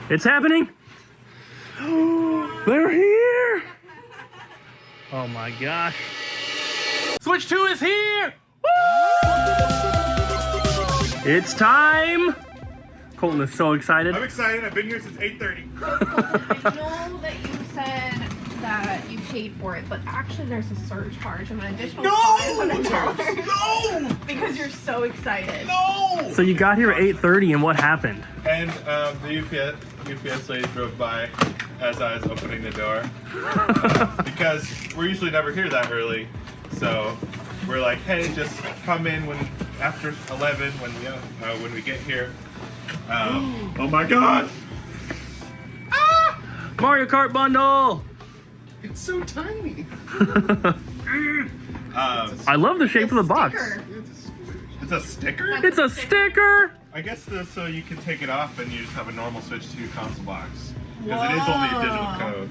It's happening. They're here. Oh my gosh. Switch 2 is here. Woo! It's time. Colton is so excited. I'm excited. I've been here since 8:30. I know that you said that you paid for it, but actually there's a surcharge of an additional $500. No! Because you're so excited. No! So you got here at 8:30, and what happened? And the UPS lady drove by as I was opening the door. Because we're usually never here that early. So we're like, hey, just come in after 11 when we get here. Oh my god! Ah! Mario Kart bundle! It's so tiny. I love the shape of the box. It's a sticker? It's a sticker! I guess so you can take it off and you just have a normal Switch 2 console box. Because it is only a digital code.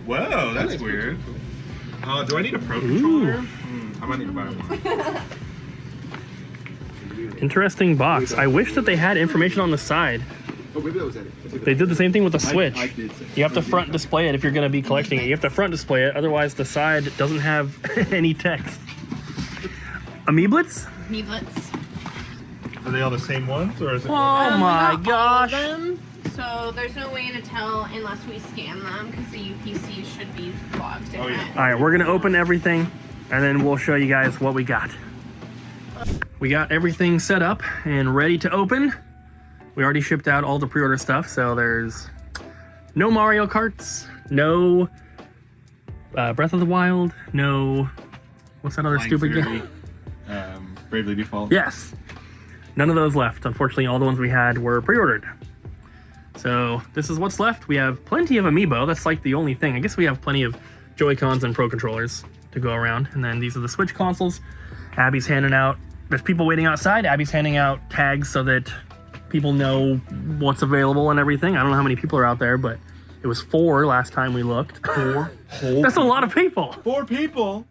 Whoa, that's weird. Do I need a Pro controller? I might need to buy one. Interesting box. I wish that they had information on the side. Oh, maybe that was it. They did the same thing with the Switch. I did say You have to front display it if you're going to be collecting it. You have to front display it, otherwise the side doesn't have any text. Amiiblets? Meatlets. Are they all the same ones, or is it? Oh my Not gosh! all of them, so there's no way to tell unless we scan them because the UPC should be logged in. Oh, yeah. All right, we're going to open everything, and then we'll show you guys what we got. We got everything set up and ready to open. We already shipped out all the pre-order stuff, so there's no Mario Karts, no Breath of the Wild, no... What's that other stupid game? Bravely Default. Yes. None of those left. Unfortunately, all the ones we had were pre-ordered. So this is what's left. We have plenty of Amiibo. That's like the only thing. I guess we have plenty of Joy-Cons and Pro Controllers to go around. And then these are the Switch consoles. Abby's handing out... There's people waiting outside. Abby's handing out tags so that people know what's available and everything. I don't know how many people are out there, but it was 4 last time we looked. 4? That's a lot of people. 4 people?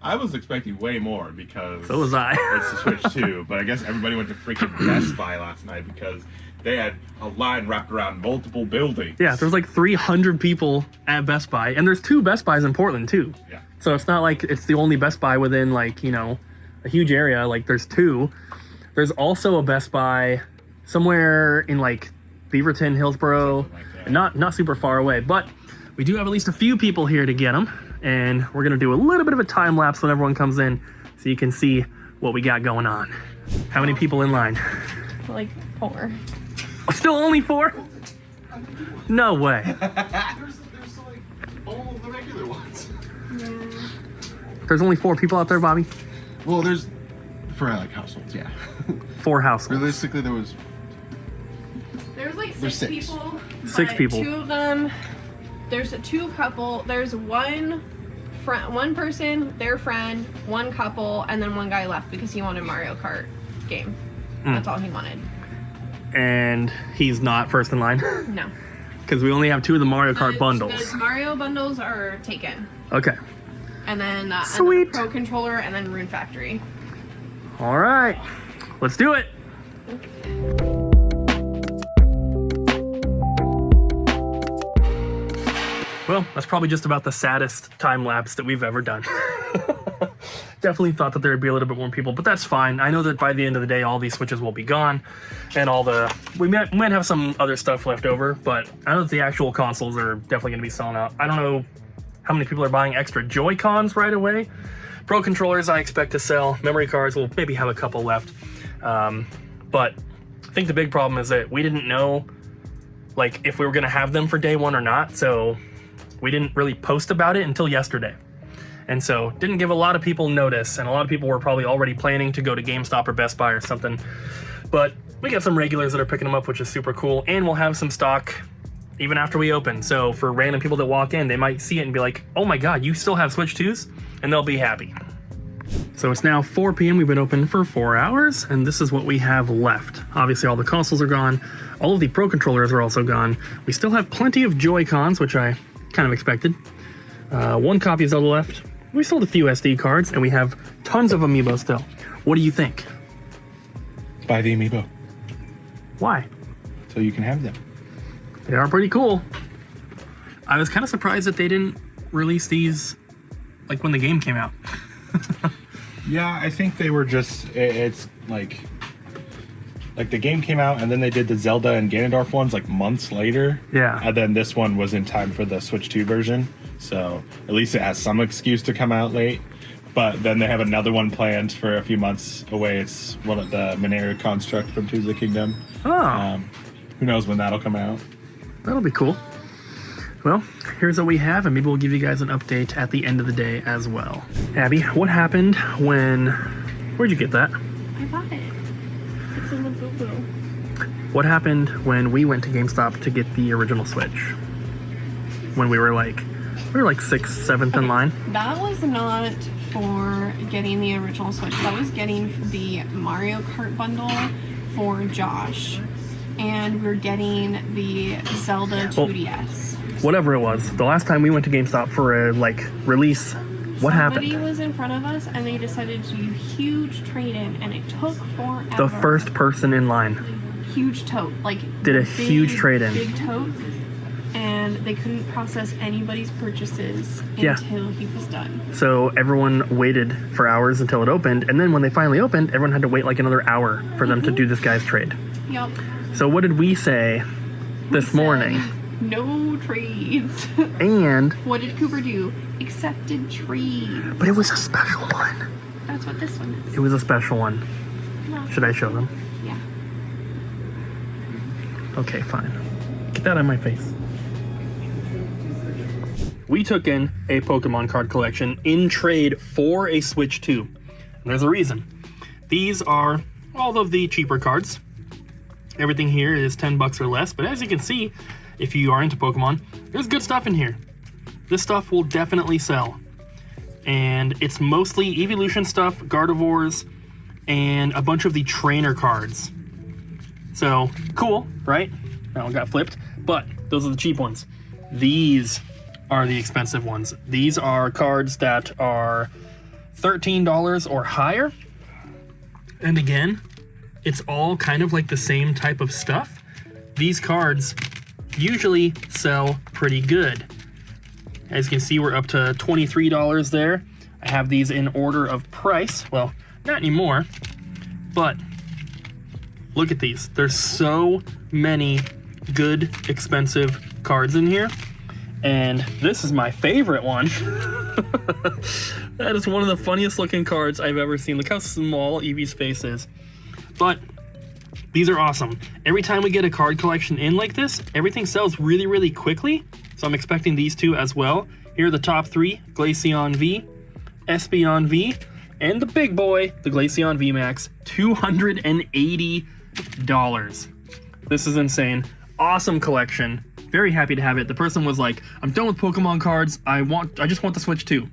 I was expecting way more because So was I. it's the Switch 2, but I guess everybody went to freaking Best Buy last night because they had a line wrapped around multiple buildings. Yeah, there's like 300 people at Best Buy, and there's 2 Best Buys in Portland too. Yeah. So it's not like it's the only Best Buy within like, you know, a huge area. Like there's 2. There's also a Best Buy somewhere in like Beaverton, Hillsboro, Like not super far away, but we do have at least a few people here to get them, and we're gonna do a little bit of a time lapse when everyone comes in so you can see what we got going on. How many people in line? Like 4. Still only 4? No way. There's like all the regular ones. There's only 4 people out there, Bobby? Well, there's for like households, yeah. 4 households. Realistically, there was. There's like There's 6 6. people. 6 but people. 2 of them. There's 2 couple. There's one person, their friend, 1 couple, and then 1 guy left because he wanted Mario Kart game. That's all he wanted. And he's not first in line? No. Because we only have 2 of the Mario Kart The bundles. Mario bundles are taken. Okay. And then the Sweet. Pro Controller and then Rune Factory. All right. Let's do it. Well, that's probably just about the saddest time lapse that we've ever done. Definitely thought that there would be a little bit more people, but that's fine. I know that by the end of the day, all these Switches will be gone, and we might have some other stuff left over, but I know that the actual consoles are definitely going to be selling out. I don't know how many people are buying extra Joy-Cons right away. Pro controllers I expect to sell. Memory cards will maybe have a couple left, but I think the big problem is that we didn't know like if we were going to have them for day 1 or not, so we didn't really post about it until yesterday. And so didn't give a lot of people notice, and a lot of people were probably already planning to go to GameStop or Best Buy or something. But we got some regulars that are picking them up, which is super cool, and we'll have some stock even after we open. So for random people that walk in, they might see it and be like, oh my god, you still have Switch 2s? And they'll be happy. So it's now 4 p.m. We've been open for 4 hours, and this is what we have left. Obviously all the consoles are gone. All of the Pro controllers are also gone. We still have plenty of Joy-Cons, which I kind of expected. 1 copy of Zelda left. We sold a few SD cards, and we have tons of Amiibo still. What do you think? Buy the Amiibo Why? so you can have them. They are pretty cool. I was kind of surprised that they didn't release these like when the game came out. Yeah, I think they were just, it's like the game came out and then they did the Zelda and Ganondorf ones like months later. Yeah. And then this one was in time for the Switch 2 version. So at least it has some excuse to come out late. But then they have another one planned for a few months away. It's one of the Minera Construct from Tears of the Kingdom. Oh. Who knows when that'll come out. That'll be cool. Well, here's what we have, and maybe we'll give you guys an update at the end of the day as well. Abby, what happened when... Where'd you get that? I bought it. It's in the boo-boo. What happened when we went to GameStop to get the original Switch? When we were like 6th, 7th in line? That was not for getting the original Switch. That was getting the Mario Kart bundle for Josh. And we were getting the Zelda 2DS. Whatever it was, the last time we went to GameStop for a release, what happened? Somebody was in front of us and they decided to do huge trade-in, and it took forever. The first person in line huge tote, like did a big, huge trade-in. Big tote, and they couldn't process anybody's purchases Yeah. until he was done. So everyone waited for hours until it opened, and then when they finally opened, everyone had to wait like another hour for them to do this guy's trade. Yep. So what did we say this morning? No trades. And What did Cooper do? Accepted trades. but it was a special one. That's what this one is. It was a special one. No. Should I show them? Yeah. Okay, fine. Get that out of my face. We took in a Pokemon card collection in trade for a Switch 2. And there's a reason. These are all of the cheaper cards. Everything here is $10 or less, but as you can see, if you are into Pokemon, there's good stuff in here. This stuff will definitely sell. And it's mostly Evolution stuff, Gardevoirs, and a bunch of the trainer cards. So, cool, right? That one got flipped, but those are the cheap ones. These are the expensive ones. These are cards that are $13 or higher. And again, it's all kind of like the same type of stuff. These cards usually sell pretty good. As you can see, we're up to $23 there. I have these in order of price. Well, not anymore, but look at these. There's so many good, expensive cards in here. And this is my favorite one. That is one of the funniest looking cards I've ever seen. Look how small Eevee's face is. But these are awesome. Every time we get a card collection in like this, everything sells really, really quickly. So I'm expecting these two as well. Here are the top three: Glaceon V, Espeon V, and the big boy, the Glaceon V Max, $280. This is insane. Awesome collection. Very happy to have it. The person was like, I'm done with Pokemon cards. I just want the Switch 2.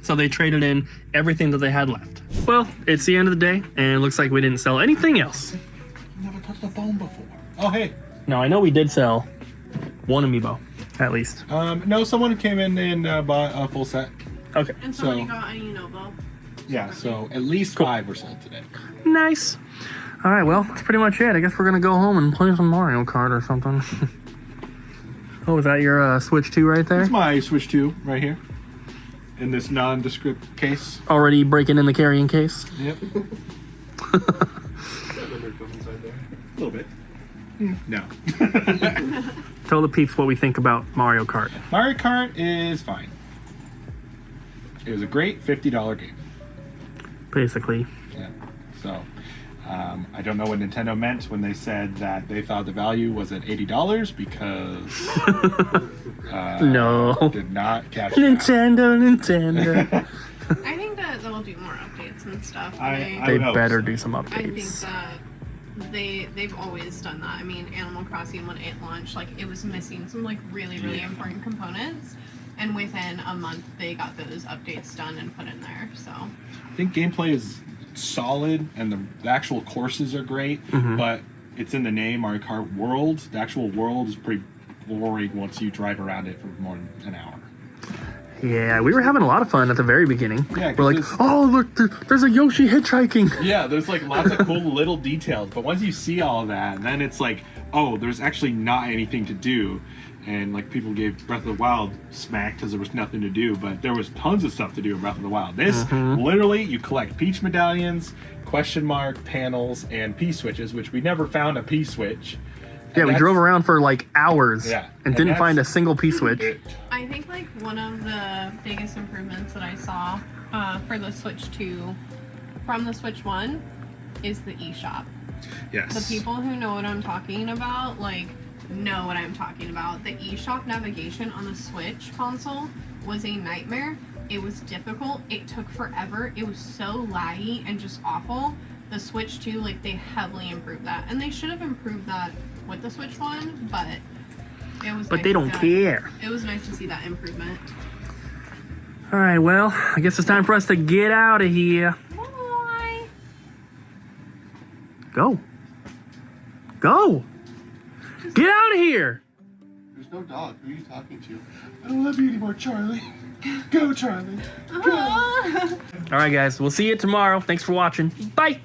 So they traded in everything that they had left. Well, it's the end of the day, and it looks like we didn't sell anything else. Never touched the phone before. Oh, hey. Now, I know we did sell one amiibo, at least. No, someone came in and bought a full set. Okay. And somebody So- got a Unova. Yeah, so at least 5 were sold today. Nice. All right, well, that's pretty much it. I guess we're going to go home and play some Mario Kart or something. Oh, is that your Switch 2 right there? That's my Switch 2 right here. In this nondescript case. Already breaking in the carrying case? Yep. Got numbered stuff inside there. A little bit. No. Tell the peeps what we think about Mario Kart. Mario Kart is fine. It was a great $50 game. Basically. Yeah. So, I don't know what Nintendo meant when they said that they thought the value was at $80 because No. did not catch that. Nintendo. I think that they'll do more updates and stuff. I They would hope better so. do some I think updates. that they've always done that. I mean, Animal Crossing, when it launched, like, it was missing some like really important components, and within a month they got those updates done and put in there. So I think gameplay is solid and the actual courses are great, but it's in the name Mario Kart World. The actual world is pretty boring once you drive around it for more than an hour. Yeah, we were having a lot of fun at the very beginning. Yeah, 'cause we're like, it's- oh, look, there's a Yoshi hitchhiking. Yeah, there's like lots of cool little details, but once you see all of that, then it's like oh, there's actually not anything to do. And like people gave Breath of the Wild smack because there was nothing to do, but there was tons of stuff to do in Breath of the Wild. This, literally, you collect Peach medallions, question mark, panels, and P-switches, which we never found a P-switch. Yeah, we drove around for like hours and didn't find a single P-switch. I think like one of the biggest improvements that I saw for the Switch 2 from the Switch 1 is the eShop. Yes. The people who know what I'm talking about, like, know what I'm talking about. The eShop navigation on the Switch console was a nightmare. It was difficult. It took forever. It was so laggy and just awful. The Switch 2, like, they heavily improved that. And they should have improved that with the Switch 1, but it was But nice they don't care. It was nice to see that improvement. All right, well, I guess it's time for us to get out of here. Bye. Go. Go. Get out of here. There's no dog. Who are you talking to? I don't love you anymore, Charlie. Go, Charlie. Go. All right, guys, we'll see you tomorrow. Thanks for watching. Bye.